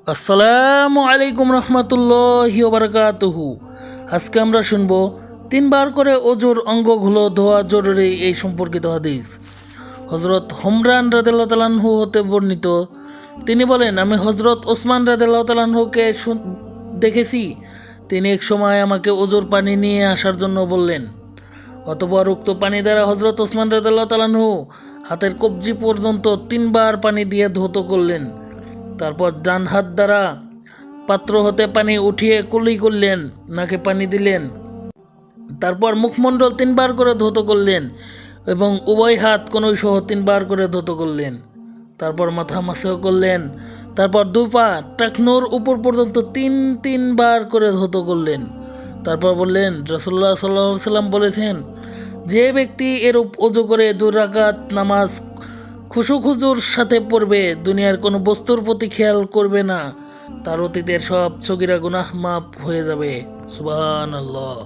আসসালামু আলাইকুম রহমতুল্লাহি ওয়া বারাকাতুহু। আজকে আমরা শুনবো 3 বার করে অজুর অঙ্গগুলো ধোয়া জরুরি এই সম্পর্কিত হাদিস। হজরত হুমরান রাদিয়াল্লাহু তাআলা আনহু হতে বর্ণিত, তিনি বলেন, আমি হজরত ওসমান রাদিয়াল্লাহু তাআলা আনহুকে দেখেছি। তিনি এক সময় আমাকে অজুর পানি নিয়ে আসার জন্য বললেন। অতঃপর উক্ত পানি দ্বারা হজরত ওসমান রাদিয়াল্লাহু তাআলা আনহু হাতের কবজি পর্যন্ত 3 বার পানি দিয়ে ধৌত করলেন। তারপর ডান হাত দ্বারা পাত্র হতে পানি উঠিয়ে কুলি করলেন, নাকে পানি দিলেন। তারপর মুখমণ্ডল 3 বার করে ধৌত করলেন এবং উভয় হাত কনুই সহ 3 বার করে ধৌত করলেন। তারপর মাথা মাসাহ করলেন। তারপর দুই পা টাকনুর উপর পর্যন্ত তিন বার করে ধৌত করলেন। তারপর বললেন, রাসূলুল্লাহ সাল্লাল্লাহু আলাইহি সাল্লাম বলেছেন, যে ব্যক্তি এরূপ ওযু করে 2 রাকাত নামাজ খুশুখুজুর সাথে পড়বে, দুনিয়ার কোনো বস্তুর প্রতি খেয়াল করবে না, তার অতীতের সব সগীরা গুনাহ মাফ হয়ে যাবে। সুবহানাল্লাহ।